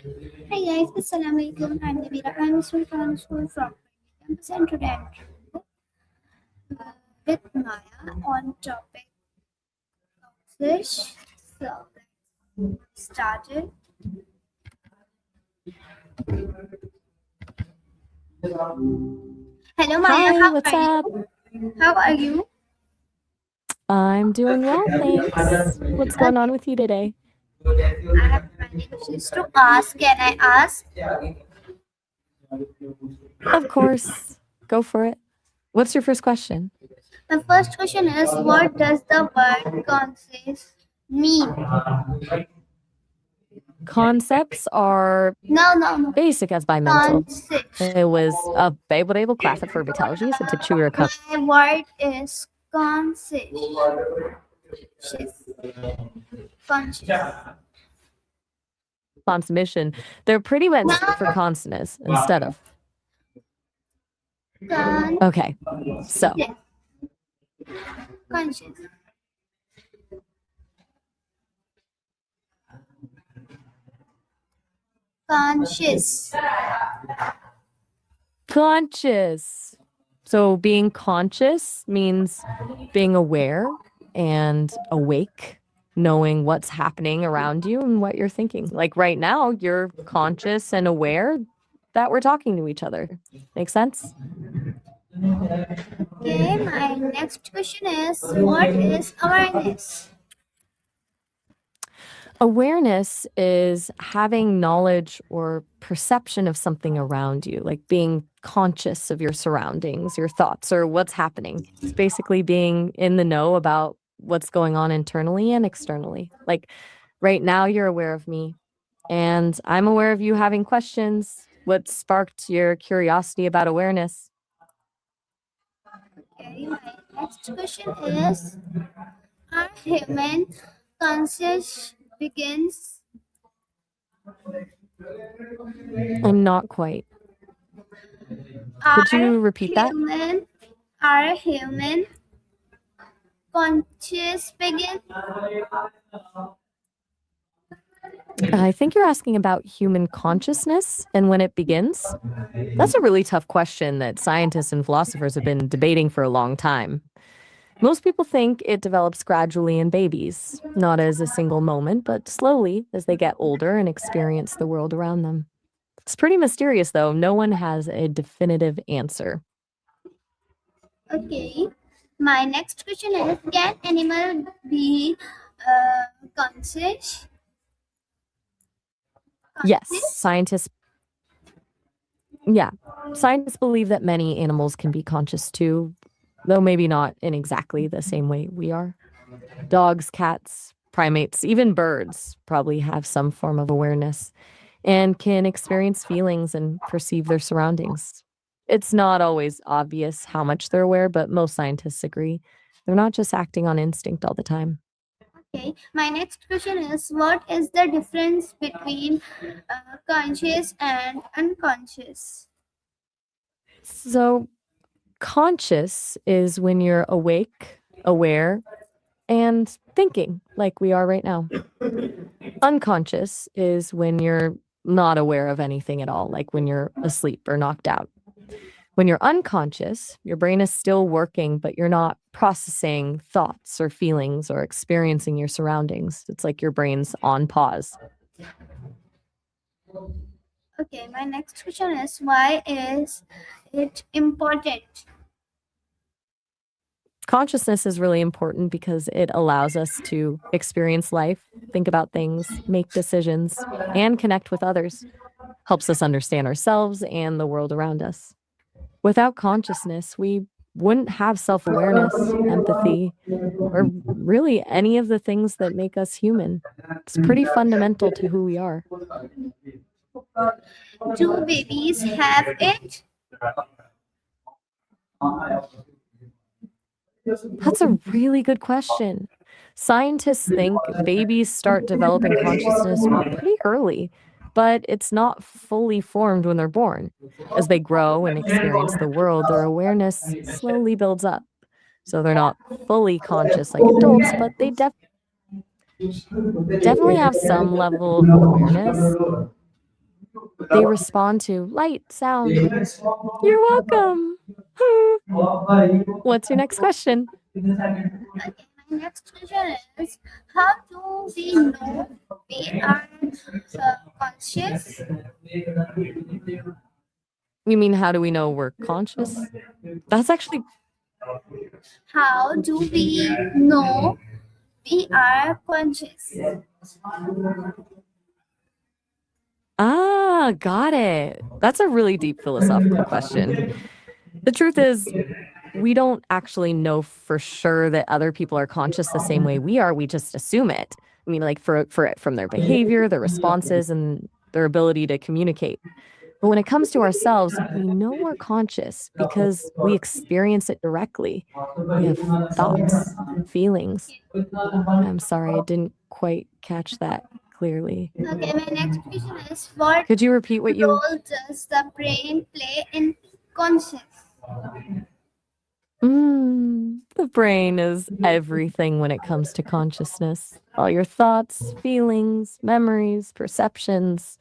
Hi guys, Assalamualaikum. I'm Nabila. I'm a student from school from campus and today I'm with Maya on topic fish. So let's start it. Hello Maya, Hi, how what's are up? you? How are you? I'm doing well, thanks. What's going on with you today? I have many questions to ask. Can I ask? Of course, go for it. What's your first question? The first question is what does the word consist mean? Concepts are No. basic as by mental. Consist. It was a babel class at Verbitalgy, so to chew your My word is consist. Conscious. consummation. They're pretty meant for No. consonants instead of. Con. Okay, so Yes. Conscious. Conscious. conscious. So being conscious means being aware and awake, knowing what's happening around you and what you're thinking. Like right now, you're conscious and aware that we're talking to each other. Make sense? Okay, my next question is what is awareness? Awareness is having knowledge or perception of something around you, like being conscious of your surroundings, your thoughts, or what's happening. It's basically being in the know about what's going on internally and externally. Like right now, you're aware of me, and I'm aware of you having questions. What sparked your curiosity about awareness? Okay, my next question is are human conscious begins? I'm not quite. Are Could you repeat that? human are human conscious begin? I think you're asking about human consciousness and when it begins. That's a really tough question that scientists and philosophers have been debating for a long time. Most people think it develops gradually in babies, not as a single moment, but slowly as they get older and experience the world around them. It's pretty mysterious, though. No one has a definitive answer. Okay. My next question is can animal be conscious? Yes, Conscious? scientists believe that many animals can be conscious too, though maybe not in exactly the same way we are. Dogs, cats, primates, even birds probably have some form of awareness and can experience feelings and perceive their surroundings. It's not always obvious how much they're aware, but most scientists agree. They're not just acting on instinct all the time. Okay. My next question is what is the difference between conscious and unconscious? So, conscious is when you're awake, aware, and thinking like we are right now. Unconscious is when you're not aware of anything at all, like when you're asleep or knocked out. When you're unconscious, your brain is still working, but you're not processing thoughts or feelings or experiencing your surroundings. It's like your brain's on pause. Okay, my next question is why is it important? Consciousness is really important because it allows us to experience life, think about things, make decisions, and connect with others. Helps us understand ourselves and the world around us. Without consciousness, we wouldn't have self awareness, empathy, or really any of the things that make us human. It's pretty fundamental to who we are. Do babies have it? That's a really good question. Scientists think babies start developing consciousness pretty early, but it's not fully formed when they're born. As they grow and experience the world, their awareness slowly builds up. So they're not fully conscious like adults, but they definitely have some level of awareness. They respond to light, sound. You're welcome. What's your next question? Okay, my next question is how do we know we are conscious? You mean, how do we know we're conscious? That's actually, How do we know we are conscious? got it. That's a really deep philosophical question. The truth is, we don't actually know for sure that other people are conscious the same way we are. We just assume it. I mean, like from their behavior, their responses, and their ability to communicate. But when it comes to ourselves, we know we're conscious because we experience it directly. We have thoughts, feelings. I'm sorry, I didn't quite catch that clearly. Okay, my next question is what Could you repeat what you? role does the brain play in conscious? The brain is everything when it comes to consciousness. All your thoughts, feelings, memories, perceptions,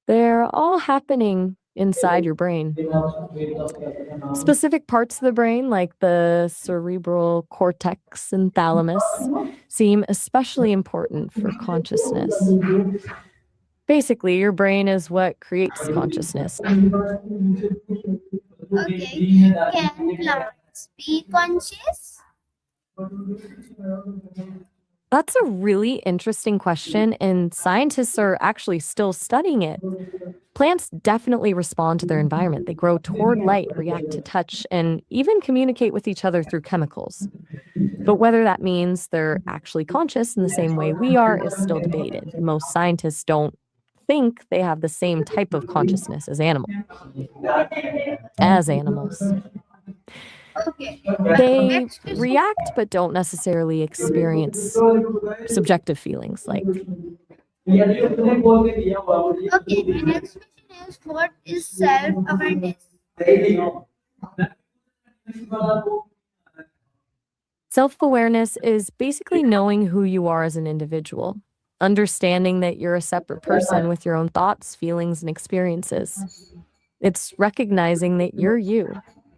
they're all happening inside your brain. Specific parts of the brain, like the cerebral cortex and thalamus, seem especially important for consciousness. Basically, your brain is what creates consciousness. Okay, can plants be conscious? That's a really interesting question, and scientists are actually still studying it. Plants definitely respond to their environment. They grow toward light, react to touch, and even communicate with each other through chemicals. But whether that means they're actually conscious in the same way we are is still debated. Most scientists don't think they have the same type of consciousness as animals. Okay, my They next question. react but don't necessarily experience subjective feelings like. Okay, my next question is what is self-awareness? Self-awareness is basically knowing who you are as an individual, understanding that you're a separate person with your own thoughts, feelings, and experiences. It's recognizing that you're you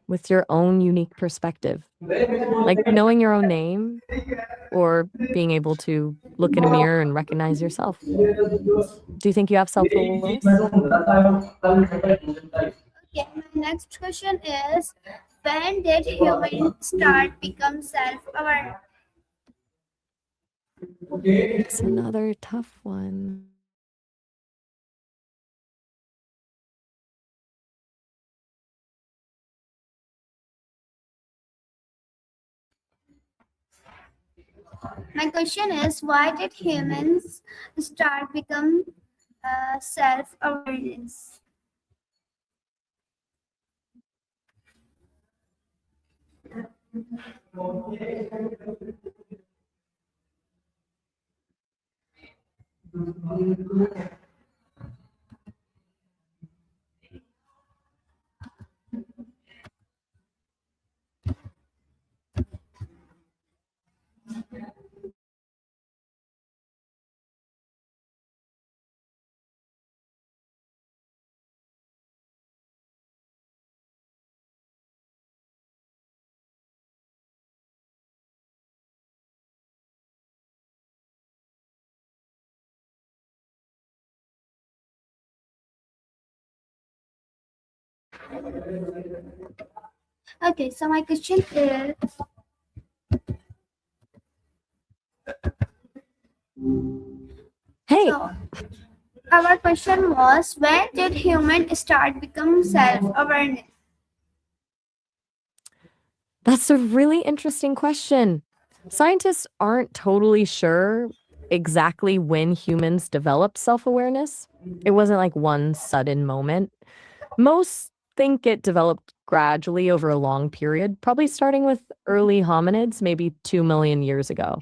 with your own unique perspective, like knowing your own name or being able to look in a mirror and recognize yourself. Do you think you have self-awareness? Okay, my next question is when did humans start become self-aware? It's another tough one. My question is why did humans start become self-awareness? Okay, so my question is Hey, so our question was when did humans start become self-awareness? that's a really interesting question. Scientists aren't totally sure exactly when humans developed self-awareness. It wasn't like one sudden moment. Most think it developed gradually over a long period, probably starting with early hominids, maybe 2 million years ago.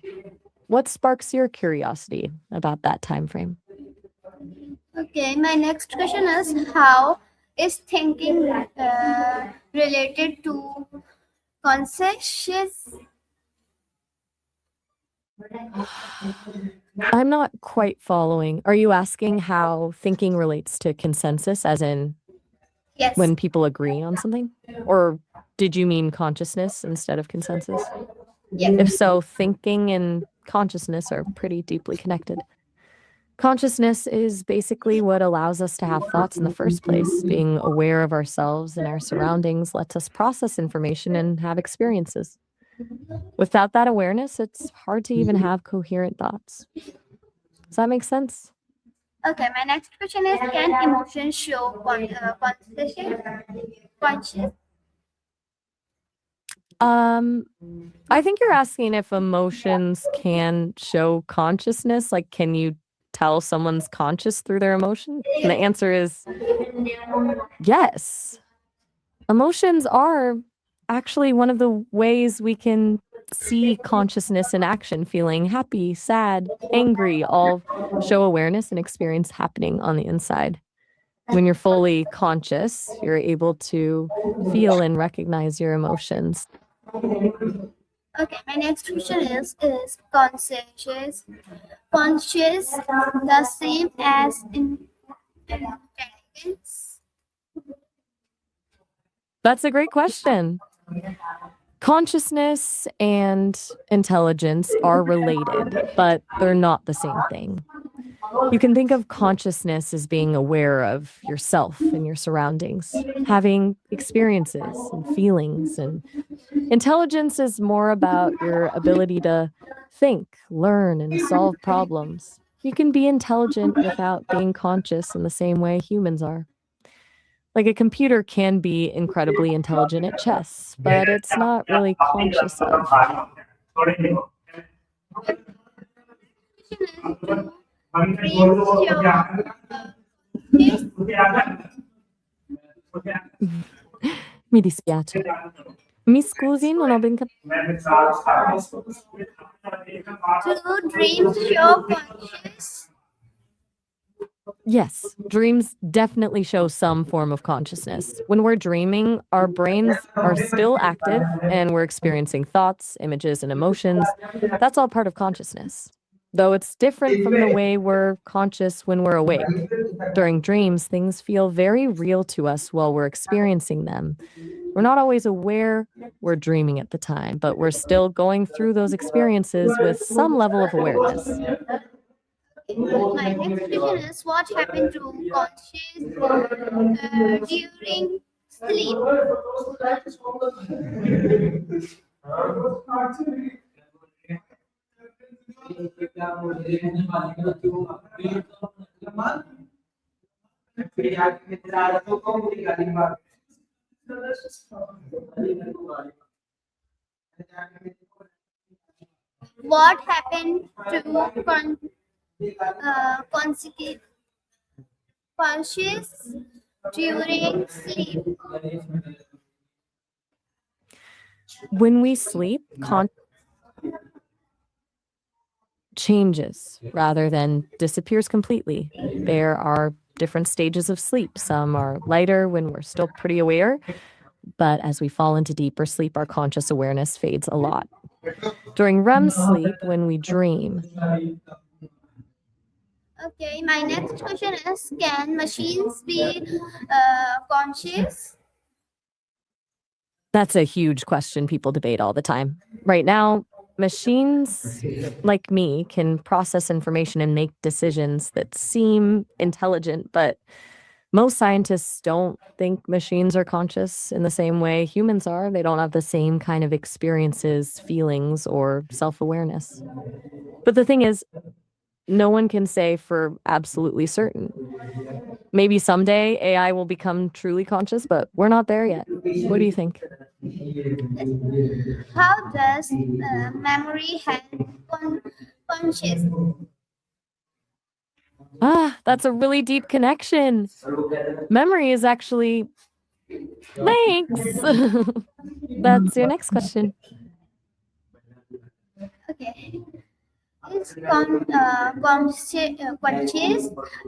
What sparks your curiosity about that time frame? Okay, my next question is how is thinking related to conscious? I'm not quite following. Are you asking how thinking relates to consensus, as in Yes. when people agree on something? Or did you mean consciousness instead of consensus? If Yes. so, thinking and consciousness are pretty deeply connected. Consciousness is basically what allows us to have thoughts in the first place. Being aware of ourselves and our surroundings lets us process information and have experiences. Without that awareness, it's hard to even have coherent thoughts. Does that make sense? Okay, my next question is, can emotions show conscious? Um, I think you're asking if emotions can show consciousness. Like, can you tell someone's conscious through their emotion? And the answer is yes. Emotions are actually one of the ways we can see consciousness in action. Feeling happy, sad, angry, all show awareness and experience happening on the inside. When you're fully conscious, you're able to feel and recognize your emotions. Okay, my next question is conscious the same as intelligence? That's a great question. Consciousness and intelligence are related, but they're not the same thing. You can think of consciousness as being aware of yourself and your surroundings, having experiences and feelings, and intelligence is more about your ability to think, learn, and solve problems. You can be intelligent without being conscious in the same way humans are. Like a computer can be incredibly intelligent at chess, but it's not really conscious of. Dreams show yes. Mi dispiace. Mi scusi, non ho ben capito. Do dreams show conscious? Yes, dreams definitely show some form of consciousness. When we're dreaming, our brains are still active and we're experiencing thoughts, images, and emotions. That's all part of consciousness. Though it's different from the way we're conscious when we're awake. During dreams, things feel very real to us while we're experiencing them. We're not always aware we're dreaming at the time, but we're still going through those experiences with some level of awareness. My next question is, what happened to conscious during sleep? What happened to consequence conscious during sleep? When we sleep, changes rather than disappears completely. There are different stages of sleep. Some are lighter when we're still pretty aware, but as we fall into deeper sleep, our conscious awareness fades a lot. During REM sleep, when we dream, Okay, my next question is, can machines be conscious? that's a huge question people debate all the time. Right now, machines like me can process information and make decisions that seem intelligent, but most scientists don't think machines are conscious in the same way humans are. They don't have the same kind of experiences, feelings, or self awareness. But the thing is, no one can say for absolutely certain. Maybe someday AI will become truly conscious, but we're not there yet. What do you think? How does memory help conscious? Ah, that's a really deep connection. Memory is actually. Thanks. That's your next question. Okay, is conscious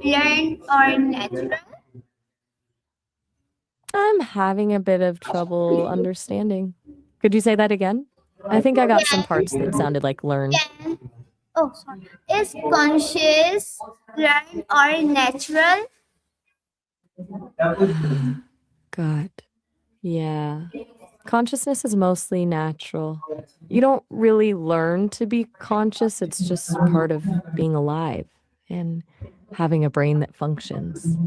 learned or natural? I'm having a bit of trouble understanding. Could you say that again? I think I got some parts that Can sounded like learned. can Oh, sorry. Is conscious learned or natural? God. Yeah. Consciousness is mostly natural. You don't really learn to be conscious, it's just part of being alive and having a brain that functions.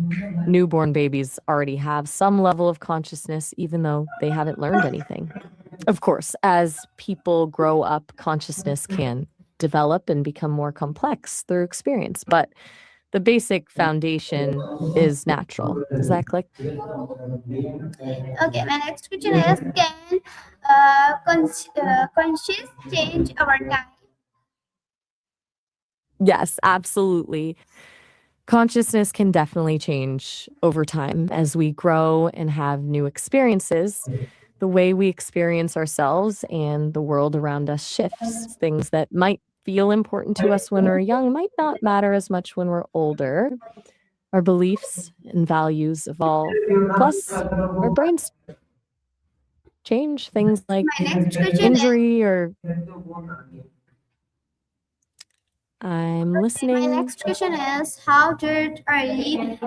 Newborn babies already have some level of consciousness, even though they haven't learned anything. Of course, as people grow up, consciousness can develop and become more complex through experience, but the basic foundation is natural. Does that click? Okay, my next question is can conscious change over time? Yes, absolutely. Consciousness can definitely change over time as we grow and have new experiences. The way we experience ourselves and the world around us shifts. Things that might feel important to us when we're young might not matter as much when we're older. Our beliefs and values evolve. Plus, our brains change things like My next question is injury or I'm my listening. next question is how did early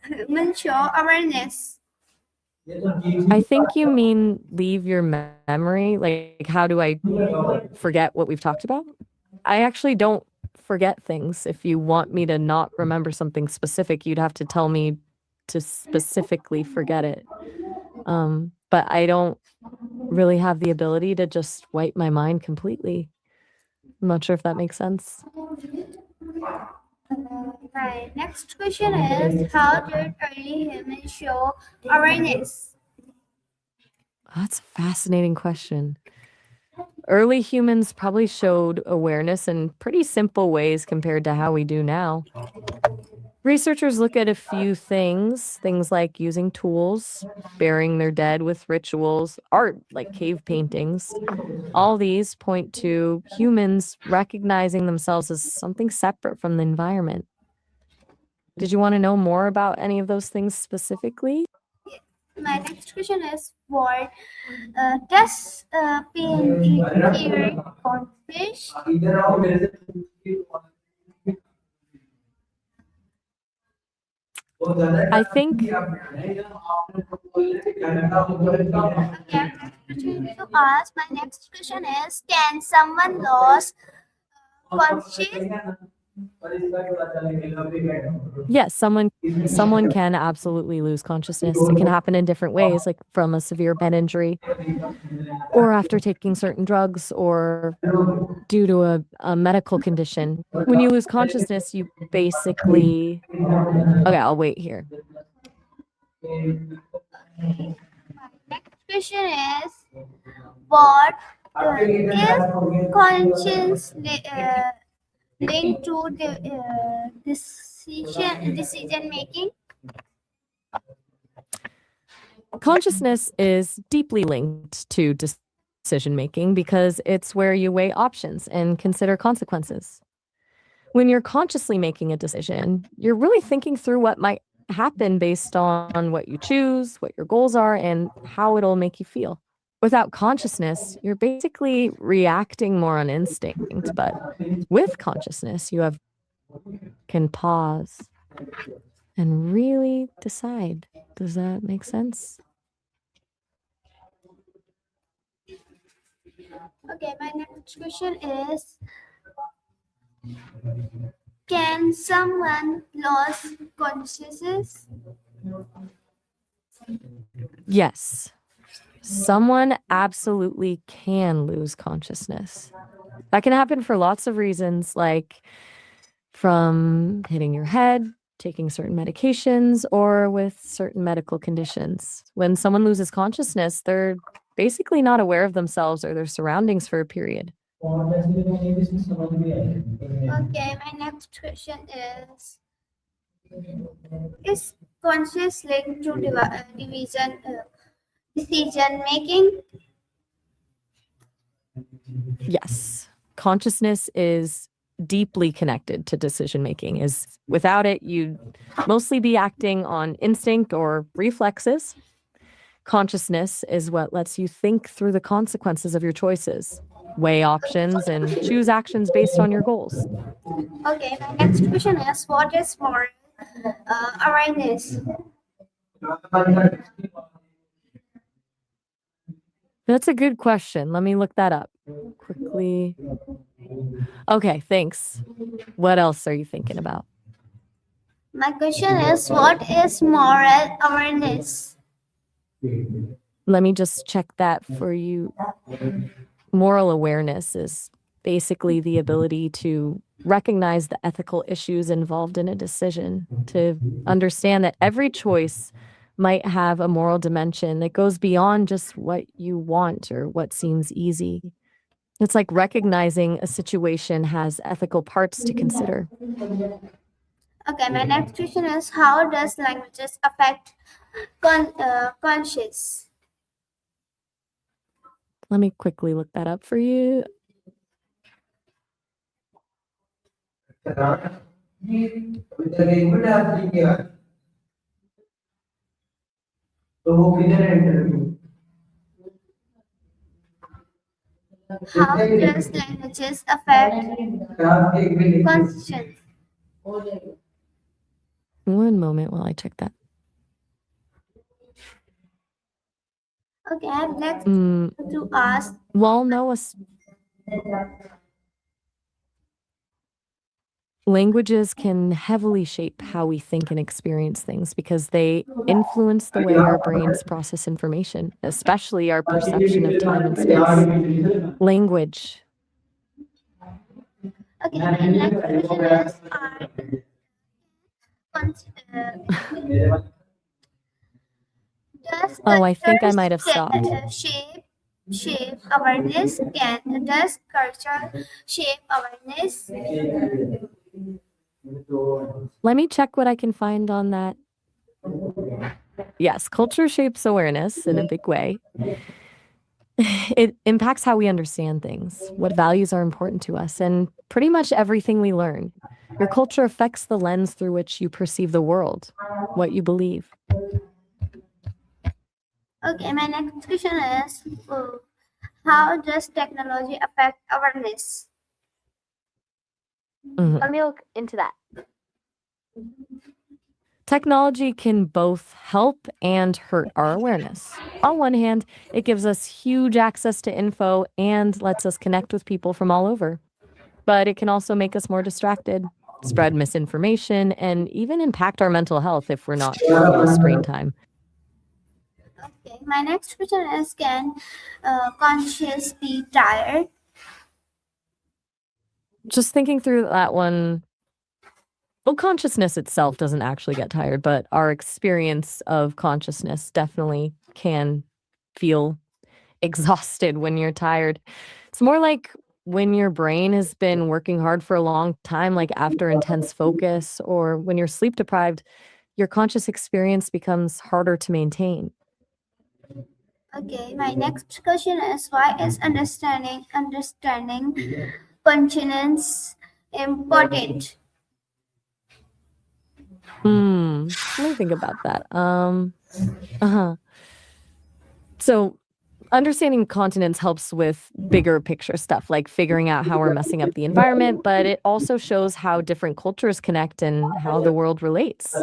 humans show awareness? I think you mean leave your memory. Like, how do I forget what we've talked about? I actually don't forget things. If you want me to not remember something specific, you'd have to tell me to specifically forget it. But I don't really have the ability to just wipe my mind completely. I'm not sure if that makes sense. My next question is how did early humans show awareness? That's a fascinating question. Early humans probably showed awareness in pretty simple ways compared to how we do now. Researchers look at a few things like using tools, burying their dead with rituals, art like cave paintings. All these point to humans recognizing themselves as something separate from the environment. Did you want to know more about any of those things specifically? My next question is what does pain here accomplish? I think Okay, to ask, my next question is can someone lose conscious? yes, someone can absolutely lose consciousness. It can happen in different ways, like from a severe head injury or after taking certain drugs or due to a medical condition. When you lose consciousness, you basically okay, I'll wait here. Next question is what is conscience linked to the decision making? Consciousness is deeply linked to decision making because it's where you weigh options and consider consequences. When you're consciously making a decision, you're really thinking through what might happen based on what you choose, what your goals are, and how it'll make you feel. Without consciousness, you're basically reacting more on instinct, but with consciousness, you have can pause and really decide. Does that make sense? Okay, my next question is can someone lose consciousness? Yes. Someone absolutely can lose consciousness. That can happen for lots of reasons, like from hitting your head, taking certain medications, or with certain medical conditions. When someone loses consciousness, they're basically not aware of themselves or their surroundings for a period. Okay, my next question is conscious linked to division decision making? Yes, consciousness is deeply connected to decision making. Is without it, you'd mostly be acting on instinct or reflexes. Consciousness is what lets you think through the consequences of your choices. weigh options, and choose actions based on your goals. Okay, my next question is what is moral awareness? That's a good question. Let me look that up quickly. Okay, thanks. What else are you thinking about? My question is what is moral awareness? Let me just check that for you. Moral awareness is basically the ability to recognize the ethical issues involved in a decision, to understand that every choice might have a moral dimension that goes beyond just what you want or what seems easy. It's like recognizing a situation has ethical parts to consider. Okay, my next question is how does languages affect conscious? Let me quickly look that up for you. How does languages affect conscience? One moment while I check that. Okay, I'm next Mm, to ask. well, no, languages can heavily shape how we think and experience things because they influence the way our brains process information, especially our perception of time and space. Language. Okay, my next question is con- uh, does Oh, I think I might culture have stopped. shape awareness? Does culture shape awareness? Let me check what I can find on that. Yes, culture shapes awareness in a big way. It impacts how we understand things, what values are important to us, and pretty much everything we learn. Your culture affects the lens through which you perceive the world, what you believe. Okay, my next question is how does technology affect awareness? Let me look into that. Technology can both help and hurt our awareness. On one hand, it gives us huge access to info and lets us connect with people from all over. But it can also make us more distracted, spread misinformation, and even impact our mental health if we're not careful with screen time. Okay, my next question is can conscious be tired? Just thinking through that one, well, consciousness itself doesn't actually get tired, but our experience of consciousness definitely can feel exhausted when you're tired. It's more like when your brain has been working hard for a long time, like after intense focus, or when you're sleep deprived, your conscious experience becomes harder to maintain. Okay, my next question is why is understanding conscience important? Let me think about that. Uh-huh. So understanding continents helps with bigger picture stuff, like figuring out how we're messing up the environment, but it also shows how different cultures connect and how the world relates.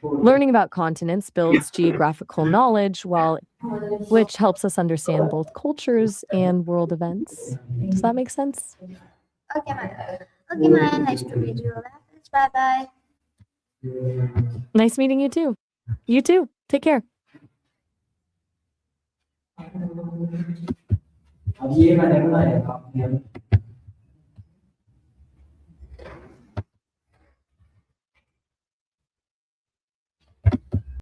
Learning about continents builds geographical knowledge, which helps us understand both cultures and world events. Does that make sense? Okay, man. Nice to meet you. Bye bye. Nice meeting you too. You too. Take care.